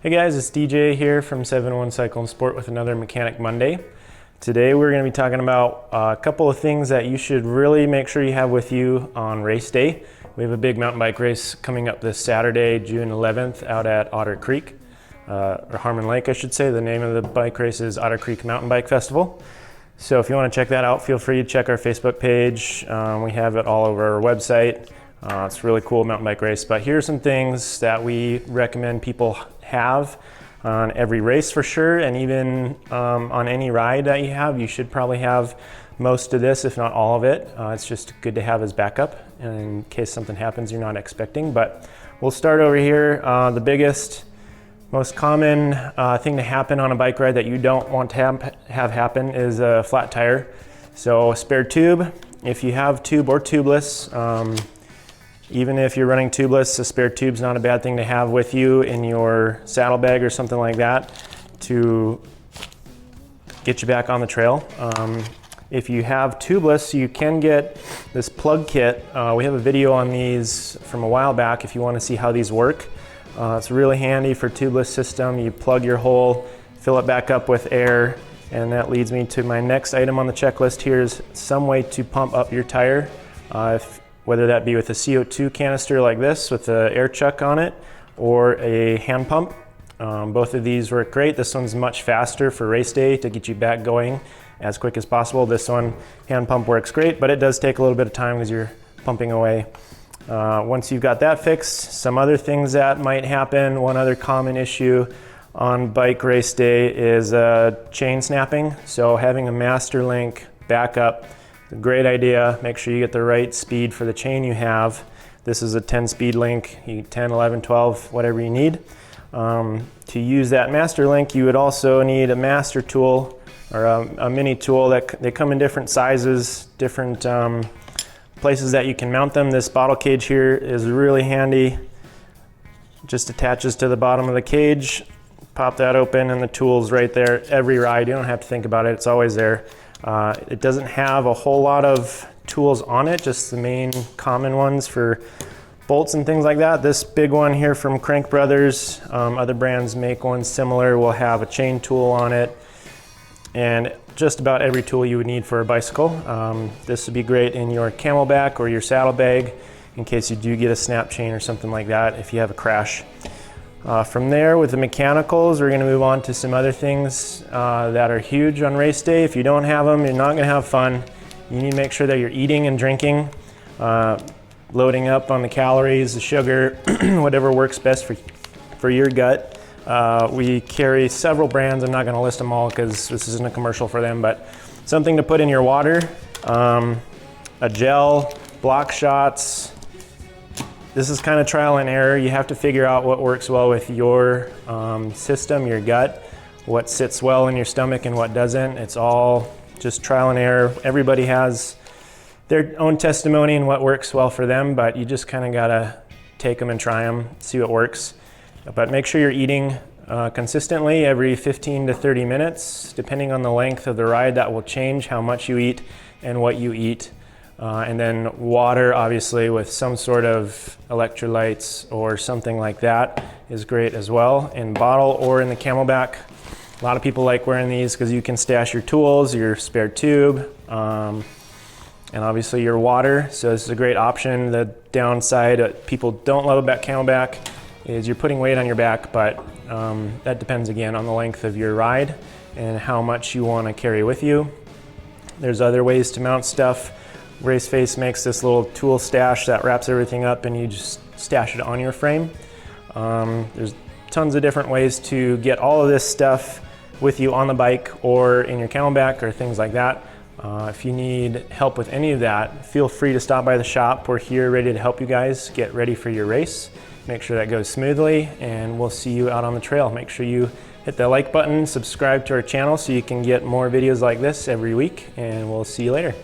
Hey guys, it's DJ here from 7-1 Cycle and Sport with another Mechanic Monday. Today we're going to be talking about a couple of things that you should really make sure you have with you on race day. We have a big mountain bike race coming up this Saturday, June 11th, out at Otter Creek, or Harmon Lake I should say. The name of the bike race is Otter Creek Mountain Bike Festival. So if you want to check that out, feel free to check our Facebook page. We have it all over our website. It's a really cool mountain bike race, but here are some things that we recommend people have on every race for sure, and even on any ride that you have. You should probably have most of this, if not all of it. It's just good to have as backup in case something happens you're not expecting. But we'll start over here. The biggest, most common thing to happen on a bike ride that you don't want to have happen is a flat tire. So a spare tube, if you have tube or tubeless, even if you're running tubeless, a spare tube's not a bad thing to have with you in your saddlebag or something like that to get you back on the trail. If you have tubeless, you can get this plug kit. We have a video on these from a while back if you want to see how these work. It's really handy for tubeless system. You plug your hole, fill it back up with air, and that leads me to my next item on the checklist here is some way to pump up your tire. Whether that be with a CO2 canister like this with the air chuck on it or a hand pump. Both of these work great. This one's much faster for race day to get you back going as quick as possible. This one, hand pump, works great, but it does take a little bit of time because you're pumping away. Once you've got that fixed, some other things that might happen. One other common issue on bike race day is chain snapping. So having a master link backup, a great idea. Make sure you get the right speed for the chain you have. This is a 10 speed link, 10, 11, 12, whatever you need. To use that master link, you would also need a master tool or a mini tool. They come in different sizes, different places that you can mount them. This bottle cage here is really handy. Just attaches to the bottom of the cage. Pop that open and the tool's right there. Every ride, you don't have to think about it, it's always there. It doesn't have a whole lot of tools on it, just the main common ones for bolts and things like that. This big one here from Crank Brothers, other brands make one similar, will have a chain tool on it, and just about every tool you would need for a bicycle. This would be great in your camelback or your saddlebag in case you do get a snap chain or something like that if you have a crash. From there, with the mechanicals, we're going to move on to some other things that are huge on race day. If you don't have them, you're not going to have fun. You need to make sure that you're eating and drinking, loading up on the calories, the sugar, whatever works best for your gut. We carry several brands. I'm not going to list them all because this isn't a commercial for them, but something to put in your water, a gel, block shots. This is kind of trial and error. You have to figure out what works well with your system, your gut, what sits well in your stomach and what doesn't. It's all just trial and error. Everybody has their own testimony and what works well for them, but you just kind of gotta take them and try them, see what works. But make sure you're eating consistently every 15 to 30 minutes. Depending on the length of the ride, that will change how much you eat and what you eat. And then water, obviously, with some sort of electrolytes or something like that is great as well, in bottle or in the camelback. A lot of people like wearing these because you can stash your tools, your spare tube, and obviously your water. So this is a great option. The downside that people don't love about camelback is you're putting weight on your back, but that depends again on the length of your ride and how much you want to carry with you. There's other ways to mount stuff. Raceface makes this little tool stash that wraps everything up and you just stash it on your frame. There's tons of different ways to get all of this stuff with you on the bike or in your camelback or things like that. If you need help with any of that, feel free to stop by the shop. We're here ready to help you guys get ready for your race. Make sure that goes smoothly, and we'll see you out on the trail. Make sure you hit the like button, subscribe to our channel so you can get more videos like this every week, and we'll see you later.